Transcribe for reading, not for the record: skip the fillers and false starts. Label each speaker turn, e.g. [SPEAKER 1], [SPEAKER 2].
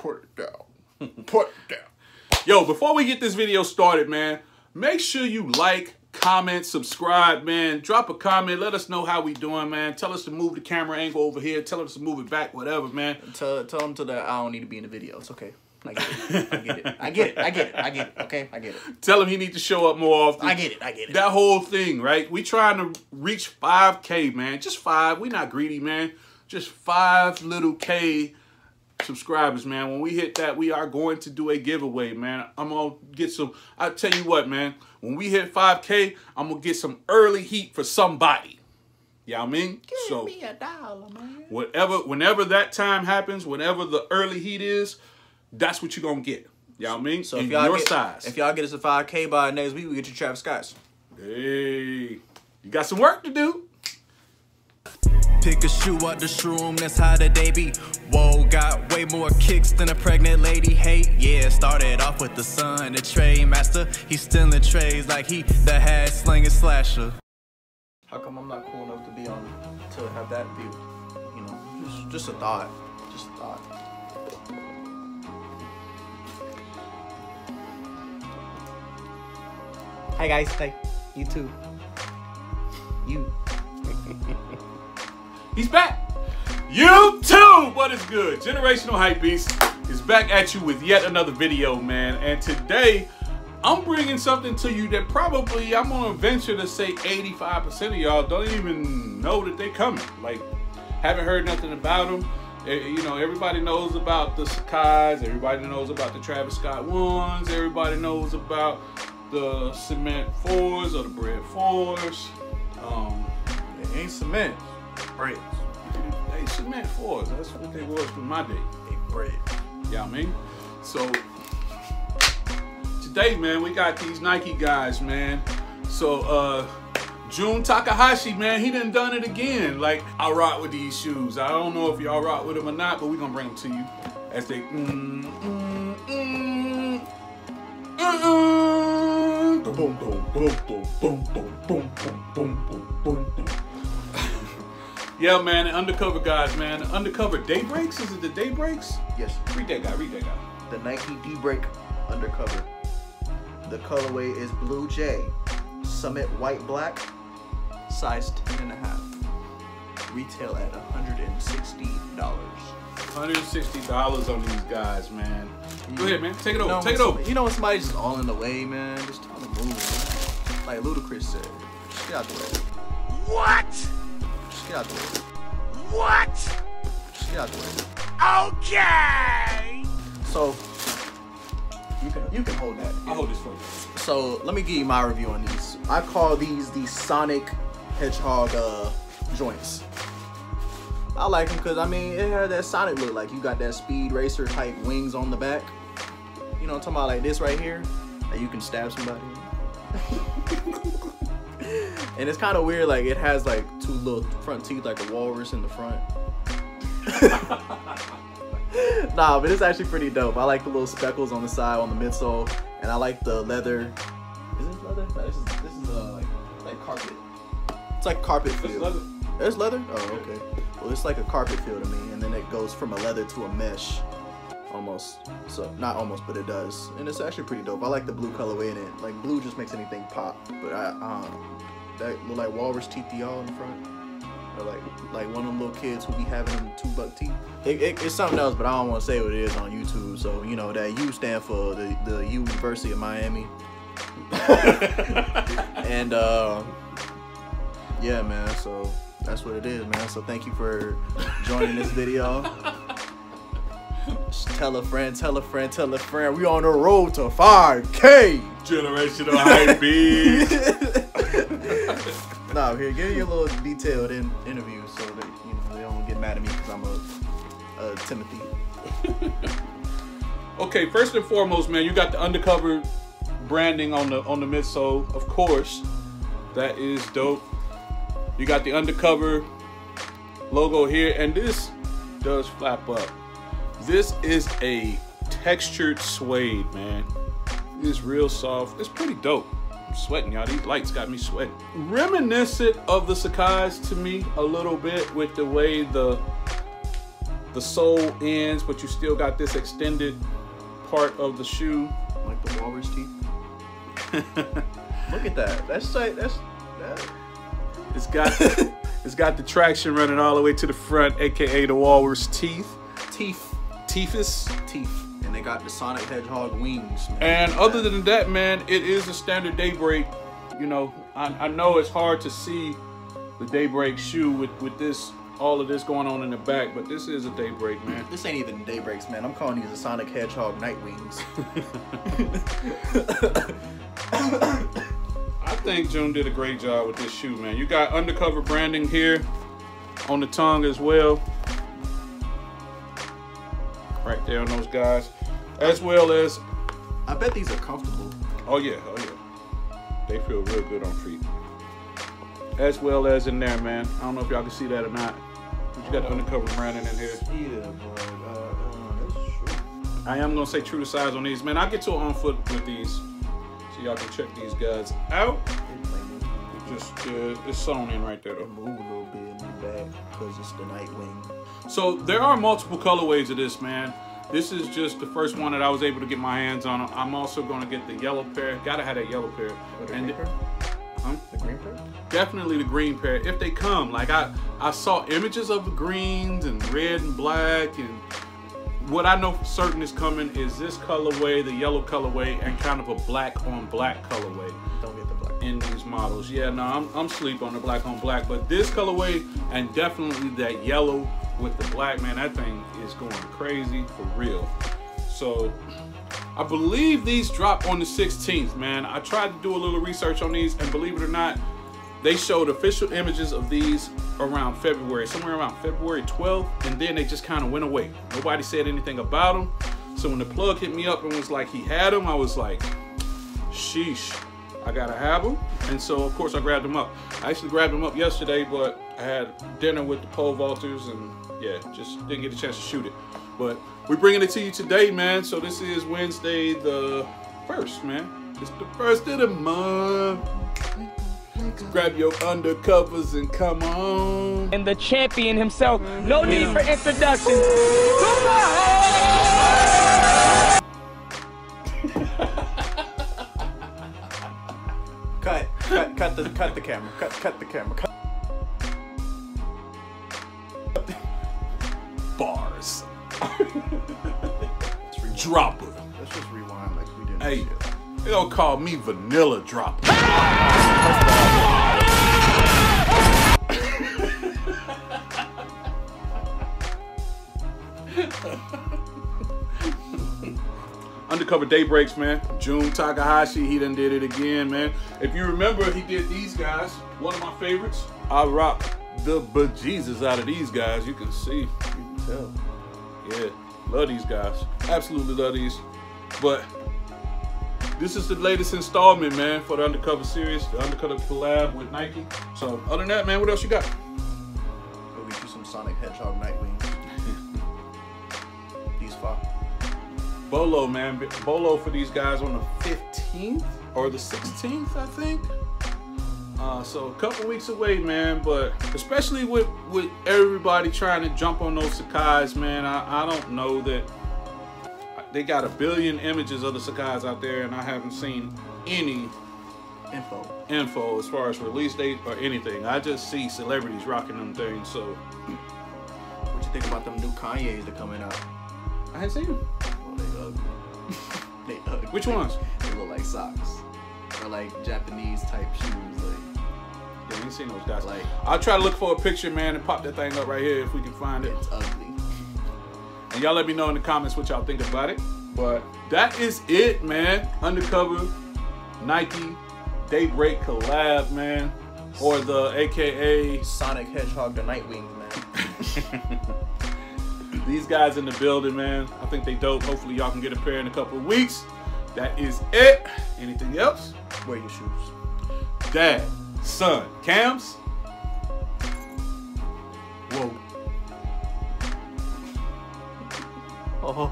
[SPEAKER 1] Put it down. Put it down.
[SPEAKER 2] Yo, before we get this video started, man, make sure you like, comment, subscribe, man. Drop a comment. Let us know how we doing, man. Tell us to move the camera angle over here. Tell us to move it back, whatever, man.
[SPEAKER 1] Tell them that I don't need to be in the video. It's okay. I get it. I get it. I get it. I get it. I get it. Okay, I get it.
[SPEAKER 2] Tell him he needs to show up more often.
[SPEAKER 1] I get it. I get it.
[SPEAKER 2] That whole thing, right? We trying to reach 5K, man. Just 5. We not greedy, man. Just 5 little K subscribers, man. When we hit that, we are going to do a giveaway, man. I'm gonna get some. I tell you what, man. When we hit 5K, I'm gonna get some early heat for somebody. You know what I mean?
[SPEAKER 1] Give me $1, man.
[SPEAKER 2] Whenever that time happens, whenever the early heat is, that's what you're gonna get. You know what I mean?
[SPEAKER 1] So
[SPEAKER 2] if y'all size.
[SPEAKER 1] If y'all get us a 5K by next week, we get you Travis Scott's.
[SPEAKER 2] Hey, you got some work to do.
[SPEAKER 3] Pick a shoe out the shroom, that's how the day be. Whoa, got way more kicks than a pregnant lady. Hey, yeah, started off with the son, the trade master. He's stealing trays like he the hat slinging slasher.
[SPEAKER 1] How come I'm not cool enough to be on to have that view? You know, just a thought. Just a thought. Hi guys, hey, you too. You.
[SPEAKER 2] He's back. YouTube, what is good? Generational Hype Beast is back at you with yet another video, man. And today, I'm bringing something to you that probably, I'm gonna venture to say 85% of y'all don't even know that they coming. Like, haven't heard nothing about them. You know, everybody knows about the Sakai's. Everybody knows about the Travis Scott ones. Everybody knows about the cement 4s or the bread 4s.
[SPEAKER 1] They ain't cement. Bread.
[SPEAKER 2] They cement 4s. That's what they was in my day.
[SPEAKER 1] They bread.
[SPEAKER 2] You know what I mean? So today, man, we got these Nike guys, man. So Jun Takahashi, man, he done it again. Like, I rock with these shoes. I don't know if y'all rock with them or not, but we gonna bring them to you as they boom, boom, boom, boom, boom, boom, boom, boom, boom, boom, boom. Yeah, man, the Undercover guys, man. The Undercover Daybreaks? Is it the Daybreaks?
[SPEAKER 1] Yes.
[SPEAKER 2] Read that guy, read that guy.
[SPEAKER 1] The Nike Daybreak Undercover. The colorway is Blue J. Summit White Black. Size 10.5. Retail at $160.
[SPEAKER 2] $160 on these guys, man. Go ahead, man. Take it over. Take it over.
[SPEAKER 1] You know when somebody's just all in the way, man? Just tell them to move, man. Like Ludacris said. Just get out the way. What? Just get out the way. What? Just get out the way. Okay. So you can hold that.
[SPEAKER 2] I'll hold this for you.
[SPEAKER 1] So let me give you my review on these. I call these the Sonic Hedgehog joints. I like them because, I mean, it had that Sonic look. Like, you got that Speed Racer type wings on the back. You know what I'm talking about? Like this right here. That you can stab somebody. And it's kind of weird. Like, it has, like, 2 little front teeth, like a walrus in the front. Nah, but it's actually pretty dope. I like the little speckles on the side, on the midsole. And I like the leather. Is this leather? No, this is like carpet. It's like carpet feel.
[SPEAKER 2] It's leather.
[SPEAKER 1] There's leather? Oh, okay. Well, it's like a carpet feel to me, and then it goes from a leather to a mesh, almost. So, not almost, but it does. And it's actually pretty dope. I like the blue colorway in it. Like, blue just makes anything pop. But that look like walrus teeth to y'all in the front. Or like one of them little kids who be having them 2-buck teeth. It's something else, but I don't want to say what it is on YouTube. So, you know, that U stand for the University of Miami. And, yeah, man, so that's what it is, man. So thank you for joining this video. Just tell a friend, tell a friend, tell a friend. We on the road to 5K.
[SPEAKER 2] Generational Hype Beast.
[SPEAKER 1] Nah, here, give you a little detailed interview so that, you know, they don't get mad at me because I'm a Timothy.
[SPEAKER 2] Okay, first and foremost, man, you got the Undercover branding on the midsole, of course. That is dope. You got the Undercover logo here, and this does flap up. This is a textured suede, man. It's real soft. It's pretty dope. I'm sweating, y'all. These lights got me sweating. Reminiscent of the Sakai's to me a little bit with the way the the sole ends, but you still got this extended part of the shoe.
[SPEAKER 1] Like the walrus teeth. Look at that. That's like that.
[SPEAKER 2] It's got the traction running all the way to the front, aka the walrus teeth. Teethus.
[SPEAKER 1] And they got the Sonic Hedgehog wings, man.
[SPEAKER 2] And other than that, man, it is a standard Daybreak. You know, I know it's hard to see the Daybreak shoe with this, all of this going on in the back, but this is a Daybreak, man.
[SPEAKER 1] This ain't even Daybreaks, man. I'm calling these the Sonic Hedgehog night wings.
[SPEAKER 2] I think June did a great job with this shoe, man. You got Undercover branding here on the tongue as well. Right there on those guys. As well as...
[SPEAKER 1] I bet these are comfortable.
[SPEAKER 2] Oh yeah, oh yeah. They feel real good on feet. As well as in there, man. I don't know if y'all can see that or not. But you got the Undercover branding in here.
[SPEAKER 1] Yeah, boy. That's true.
[SPEAKER 2] I am going to say true to size on these. Man, I'll get to it on foot with these. So y'all can check these guys out. Just, it's sewn in right there though.
[SPEAKER 1] Move a little bit in the back because it's the Nightwing.
[SPEAKER 2] So there are multiple colorways of this, man. This is just the first one that I was able to get my hands on. I'm also going to get the yellow pair. Gotta have that yellow pair.
[SPEAKER 1] The green pair?
[SPEAKER 2] Huh?
[SPEAKER 1] The green pair?
[SPEAKER 2] Definitely the green pair if they come. Like I saw images of the greens and red and black, and what I know for certain is coming is this colorway, the yellow colorway, and kind of a black on black colorway.
[SPEAKER 1] Don't get the black
[SPEAKER 2] in these models. Yeah, no, I'm sleep on the black on black, but this colorway and definitely that yellow with the black, man, that thing is going crazy for real. So I believe these drop on the 16th, man. I tried to do a little research on these, and believe it or not, they showed official images of these around February, somewhere around February 12th, and then they just kind of went away. Nobody said anything about them. So when the plug hit me up and was like he had them, I was like, sheesh, I gotta have them. And so of course I grabbed them up. I actually grabbed them up yesterday, but I had dinner with the pole vaulters and yeah, just didn't get a chance to shoot it. But we're bringing it to you today, man. So this is Wednesday the 1st, man. It's the 1st of the month. Grab your undercovers and come on.
[SPEAKER 4] And the champion himself, no need for introduction.
[SPEAKER 1] Cut the camera. Cut the camera.
[SPEAKER 2] Bars. Dropper.
[SPEAKER 1] Let's just rewind like we did.
[SPEAKER 2] Hey, they don't call me Vanilla Dropper. Undercover Daybreaks, man. Jun Takahashi, he done did it again, man. If you remember, he did these guys. One of my favorites. I rock the bejesus out of these guys. You can see. You can tell. Yeah, love these guys. Absolutely love these. But this is the latest installment, man, for the Undercover series, the Undercover collab with Nike. So other than that, man, what else you got?
[SPEAKER 1] We'll get you some Sonic Hedgehog Nightwing. These five.
[SPEAKER 2] Bolo, man. Bolo for these guys on the 15th or the 16th, I think. So a couple weeks away, man. But especially with everybody trying to jump on those Sakai's, man, I don't know that they got a billion images of the Sakai's out there, and I haven't seen any info as far as release date or anything. I just see celebrities rocking them things. So
[SPEAKER 1] what you think about them new Kanye's that coming out?
[SPEAKER 2] I haven't seen them.
[SPEAKER 1] Well, they ugly. They ugly.
[SPEAKER 2] Which ones?
[SPEAKER 1] They look like socks. Or like Japanese type shoes. Like,
[SPEAKER 2] yeah, I ain't seen those guys.
[SPEAKER 1] Like,
[SPEAKER 2] I'll try to look for a picture, man, and pop that thing up right here if we can find it.
[SPEAKER 1] It's ugly.
[SPEAKER 2] And y'all let me know in the comments what y'all think about it. But that is it, man. Undercover Nike Daybreak collab, man. Or the AKA
[SPEAKER 1] Sonic Hedgehog the Nightwing, man.
[SPEAKER 2] These guys in the building, man. I think they dope. Hopefully y'all can get a pair in a couple of weeks. That is it. Anything else?
[SPEAKER 1] Wear your shoes.
[SPEAKER 2] Dad, son, cams.
[SPEAKER 1] Whoa. Oh.